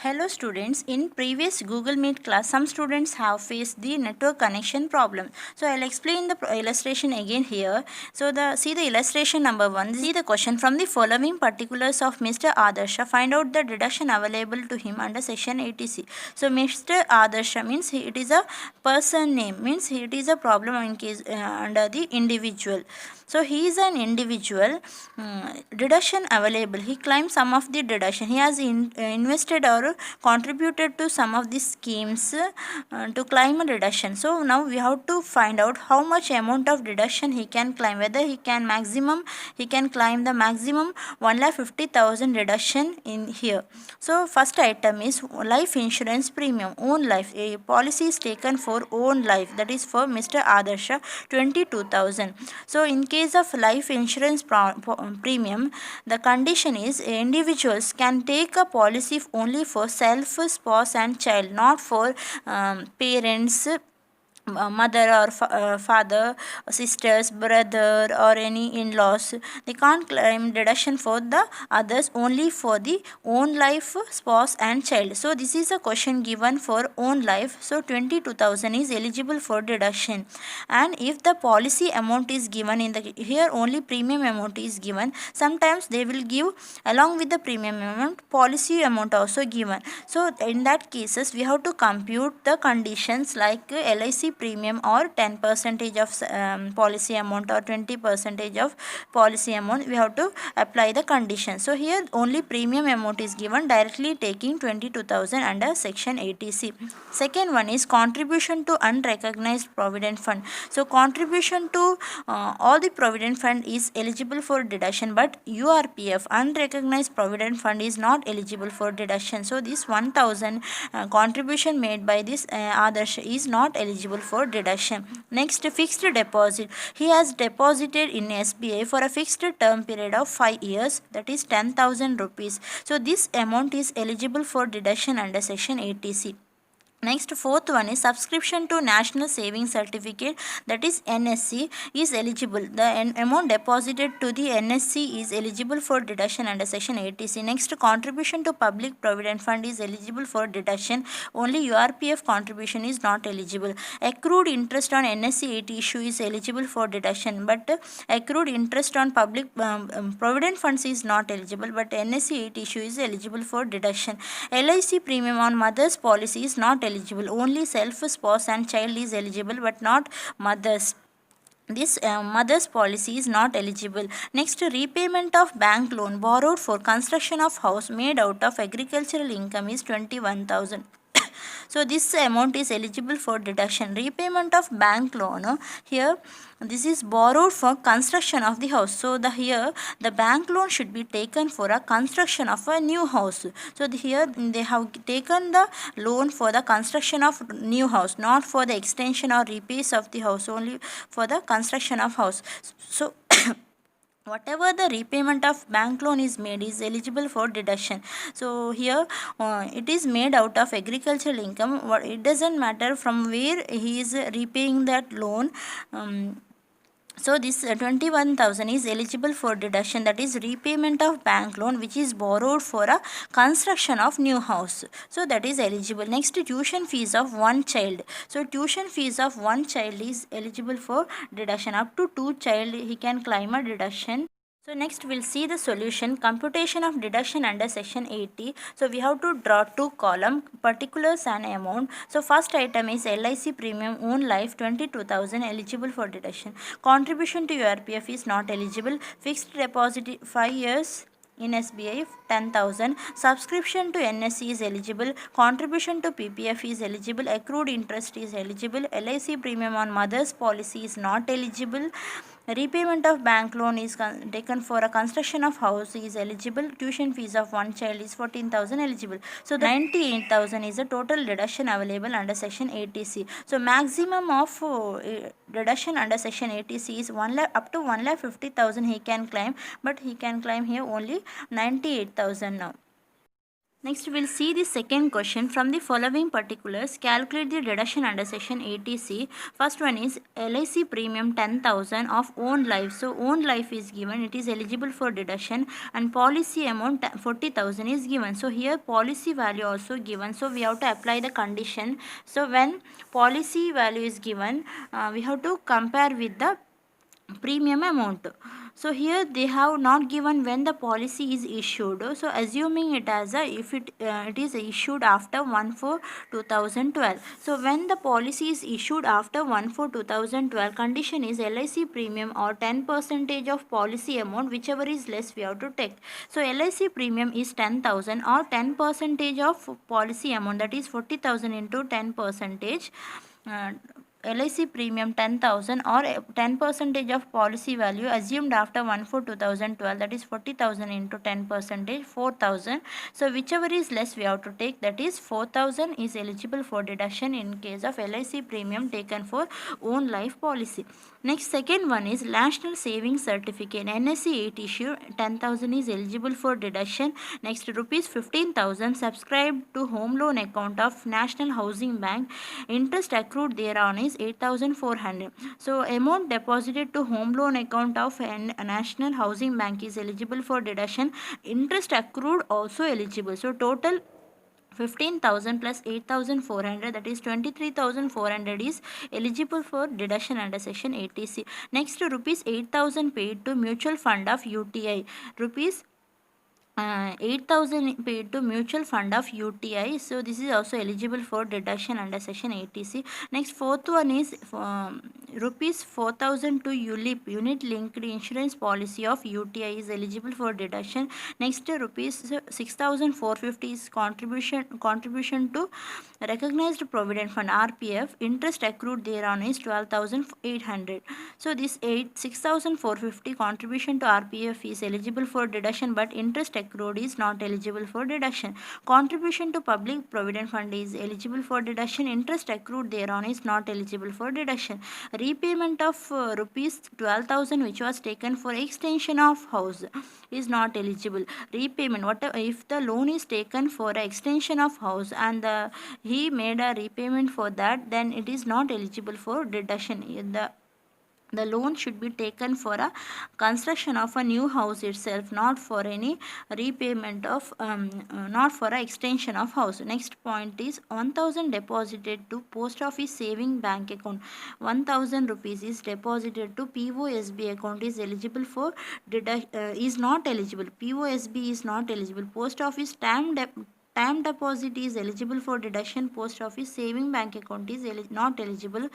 Hello students, in previous Google Meet class, some students have faced the network connection problem. So I'll explain the illustration again here. So see the illustration number 1. See the question: from the following particulars of Mr. Adarsha, find out the deduction available to him under section 80C. So Mr. Adarsha means it is a person name, means it is a problem in case under the individual. So he is an individual. Deduction available. He claims some of the deduction. He has invested or contributed to some of the schemes to claim a deduction. So now we have to find out how much amount of deduction he can claim. Whether he can claim the maximum 1,50,000 deduction in here. So first item is life insurance premium. Own life. A policy is taken for own life. That is for Mr. Adarsha, 22,000. So in case of life insurance premium, the condition is individuals can take a policy only for self, spouse and child, not for parents, mother or father, sisters, brother or any in-laws. They can't claim deduction for the others, only for the own life, spouse and child. So this is a question given for own life. So 22,000 is eligible for deduction. And if the policy amount is given in the here, only premium amount is given. Sometimes they will give along with the premium amount policy amount also given. So in that cases we have to compute the conditions like LIC premium or 10% of policy amount or 20% of policy amount. We have to apply the condition. So here only premium amount is given, directly taking 22,000 under section 80C. Second one is contribution to unrecognized provident fund. So contribution to all the provident fund is eligible for deduction, but URPF, unrecognized provident fund, is not eligible for deduction. So this 1,000 contribution made by this Adarsh is not eligible for deduction. Next, fixed deposit. He has deposited in SBI for a fixed term period of 5 years, that is 10,000 rupees. So this amount is eligible for deduction under section 80C. Next, fourth one is subscription to National Savings Certificate, that is NSC, is eligible. The amount deposited to the NSC is eligible for deduction under section 80C. Next, contribution to Public Provident Fund is eligible for deduction. Only URPF contribution is not eligible. Accrued interest on NSC 80 issue is eligible for deduction, but accrued interest on Public Provident Funds is not eligible, but NSC 80 issue is eligible for deduction. LIC premium on mother's policy is not eligible. Only self, spouse and child is eligible, but not mothers. This mother's policy is not eligible. Next, repayment of bank loan borrowed for construction of house made out of agricultural income is 21,000. So this amount is eligible for deduction. Repayment of bank loan, here this is borrowed for construction of the house. So here the bank loan should be taken for a construction of a new house. So here they have taken the loan for the construction of new house, not for the extension or repairs of the house, only for the construction of house. So whatever the repayment of bank loan is made is eligible for deduction. So here it is made out of agricultural income. It doesn't matter from where he is repaying that loan. So this 21,000 is eligible for deduction, that is repayment of bank loan which is borrowed for a construction of new house. So that is eligible. Next, tuition fees of one child. So tuition fees of one child is eligible for deduction. Up to 2 child he can claim a deduction. So next we'll see the solution, computation of deduction under section 80. So we have to draw 2 column, particulars and amount. So first item is LIC premium own life 22,000 eligible for deduction. Contribution to URPF is not eligible. Fixed deposit 5 years in SBI 10,000. Subscription to NSC is eligible. Contribution to PPF is eligible. Accrued interest is eligible. LIC premium on mother's policy is not eligible. Repayment of bank loan is taken for a construction of house is eligible. Tuition fees of one child is 14,000 eligible. So 98,000 is the total deduction available under section 80C. So maximum of deduction under section 80C is 1 lakh up to 1,50,000 he can claim, but he can claim here only 98,000 now. Next, we'll see the second question. From the following particulars, calculate the deduction under section 80C. First one is LIC premium 10,000 of own life. So, own life is given, it is eligible for deduction, and policy amount 40,000 is given. So, here policy value also given. So, we have to apply the condition. So, when policy value is given, we have to compare with the premium amount. So here they have not given when the policy is issued. So assuming it as a, if it is issued after 1/4/2012. So when the policy is issued after 1/4/2012, condition is LIC premium or 10% of policy amount, whichever is less we have to take. So LIC premium is 10,000 or 10% of policy amount, that is 40,000 into 10%. LIC premium 10,000 or 10% of policy value assumed after 1/4/2012, that is 40,000 into 10%, 4,000. So whichever is less we have to take, that is 4,000 is eligible for deduction in case of LIC premium taken for own life policy. Next, second one is National Savings Certificate. NSE 8 issue 10,000 is eligible for deduction. Next, rupees 15,000 subscribed to home loan account of National Housing Bank. Interest accrued thereon is 8,400. So amount deposited to home loan account of National Housing Bank is eligible for deduction. Interest accrued also eligible. So total 15,000 plus 8,400, that is 23,400 is eligible for deduction under section 80C. Next, rupees 8,000 paid to mutual fund of UTI. Rupees 8,000 paid to mutual fund of UTI. So this is also eligible for deduction under section 80C. Next, fourth one is rupees 4,000 to ULIP, unit linked insurance policy of UTI, is eligible for deduction. Next, rupees 6,450 is contribution to recognized provident fund RPF. Interest accrued thereon is 12,800. So this 6,450 contribution to RPF is eligible for deduction, but interest accrued is not eligible for deduction. Contribution to public provident fund is eligible for deduction. Interest accrued thereon is not eligible for deduction. Repayment of rupees 12,000 which was taken for extension of house is not eligible. Repayment, whatever, if the loan is taken for extension of house and he made a repayment for that, then it is not eligible for deduction. The loan should be taken for a construction of a new house itself, not for any repayment of not for a extension of house. Next point is 1,000 deposited to post office saving bank account. 1,000 rupees is deposited to POSB account is eligible for is not eligible. POSB is not eligible. Post office time deposit is eligible for deduction. Post office saving bank account is not eligible.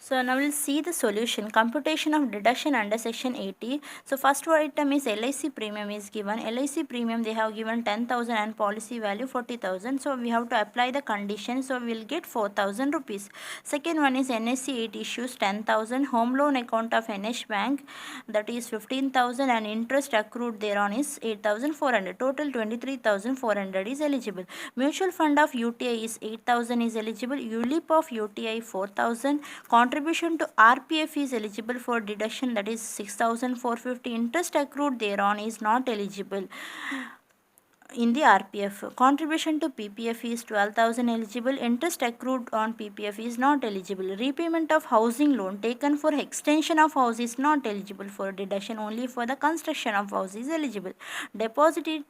So now we'll see the solution. Computation of deduction under section 80. So first item is LIC premium is given. LIC premium they have given 10,000 and policy value 40,000. So we have to apply the condition. So we'll get 4,000 rupees. Second one is NSE 8 issues 10,000. Home loan account of NH Bank, that is 15,000, and interest accrued thereon is 8,400. Total 23,400 is eligible. Mutual fund of UTI is 8,000 is eligible. ULIP of UTI 4,000. Contribution to RPF is eligible for deduction, that is 6,450. Interest accrued thereon is not eligible in the RPF. Contribution to PPF is 12,000 eligible. Interest accrued on PPF is not eligible. Repayment of housing loan taken for extension of house is not eligible for deduction. Only for the construction of house is eligible. Deposit in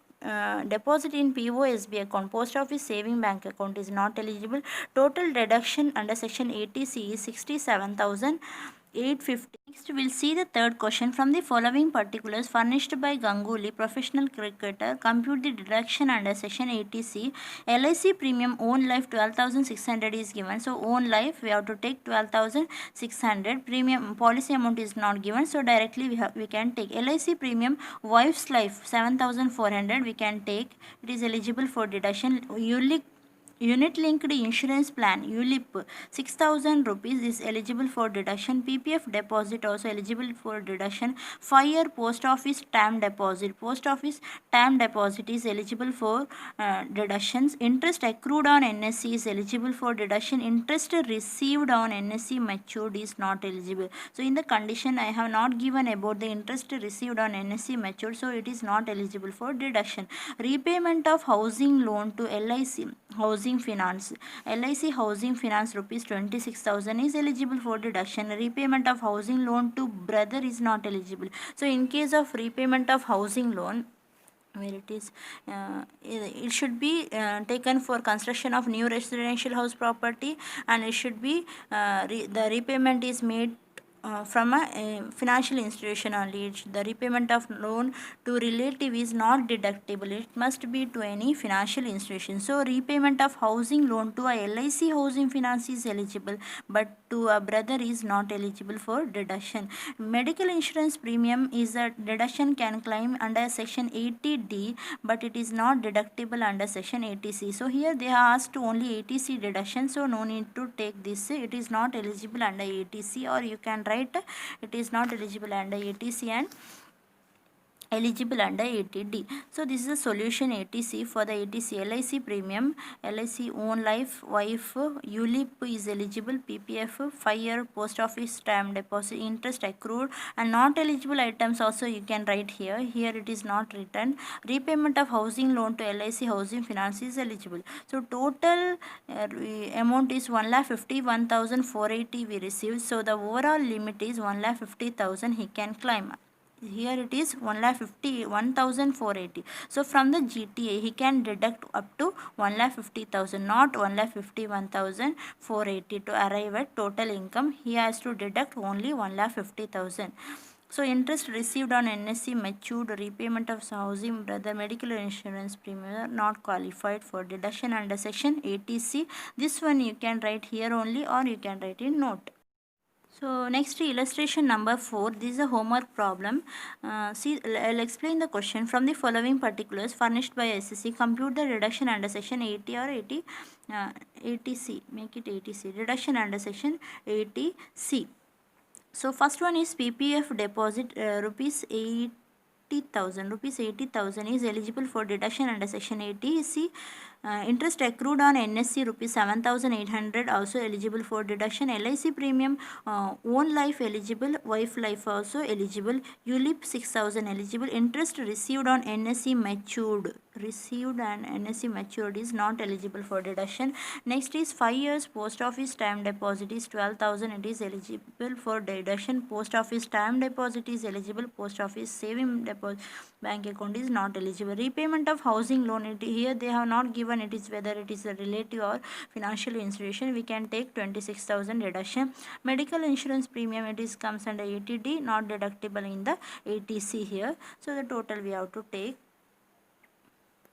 POSB account, post office saving bank account is not eligible. Total deduction under section 80C is 67,850. Next, we'll see the third question. From the following particulars furnished by Ganguly, professional cricketer, compute the deduction under section 80C. LIC premium own life 12,600 is given. So own life we have to take 12,600. Premium policy amount is not given. So directly we can take LIC premium wife's life 7,400 we can take. It is eligible for deduction. Unit linked insurance plan ULIP 6,000 rupees is eligible for deduction. PPF deposit also eligible for deduction. 5-year post office term deposit is eligible for deductions. Interest accrued on NSC is eligible for deduction. Interest received on NSC matured is not eligible. So in the condition I have not given about the interest received on NSC matured, so it is not eligible for deduction. Repayment of housing loan to LIC housing finance rupees 26,000 is eligible for deduction. Repayment of housing loan to brother is not eligible. So in case of repayment of housing loan, where it is it should be taken for construction of new residential house property, and it should be the repayment is made from a financial institution only. The repayment of loan to relative is not deductible. It must be to any financial institution. So repayment of housing loan to a LIC housing finance is eligible, but to a brother is not eligible for deduction. Medical insurance premium is a deduction can claim under section 80D, but it is not deductible under section 80C. So here they have asked only 80C deduction, so no need to take this. It is not eligible under 80C, or you can write it is not eligible under 80C and eligible under 80D. So this is a solution 80C. For the 80C LIC premium, LIC own life, wife, ULIP is eligible. PPF 5-year post office term deposit, interest accrued, and not eligible items also you can write here. Here it is not written. Repayment of housing loan to LIC housing finance is eligible. So total amount is 1,51,480 we received. So the overall limit is 1,50,000 he can claim. Here it is 1,51,480. So from the GTA he can deduct up to 1,50,000, not 1,51,480. To arrive at total income, he has to deduct only 1,50,000. So interest received on NSC matured, repayment of housing brother, medical insurance premium are not qualified for deduction under section 80C. This one you can write here only, or you can write in note. So next, illustration number 4. This is a homework problem. See, I'll explain the question. From the following particulars furnished by SSC, compute the reduction under section 80 or 80C. Make it 80C. Reduction under section 80C. So first one is PPF deposit rupees 80,000. Rupees 80,000 is eligible for deduction under section 80C. Interest accrued on NSC rupees 7,800 also eligible for deduction. LIC premium own life eligible, wife life also eligible. ULIP 6,000 eligible. Interest received on NSC matured is not eligible for deduction. Next is 5 years post office time deposit is 12,000. It is eligible for deduction. Post office time deposit is eligible. Post office saving deposit bank account is not eligible. Repayment of housing loan, here they have not given it is whether it is a relative or financial institution. We can take 26,000 deduction. Medical insurance premium, it is comes under 80D, not deductible in the 80C here. So the total we have to take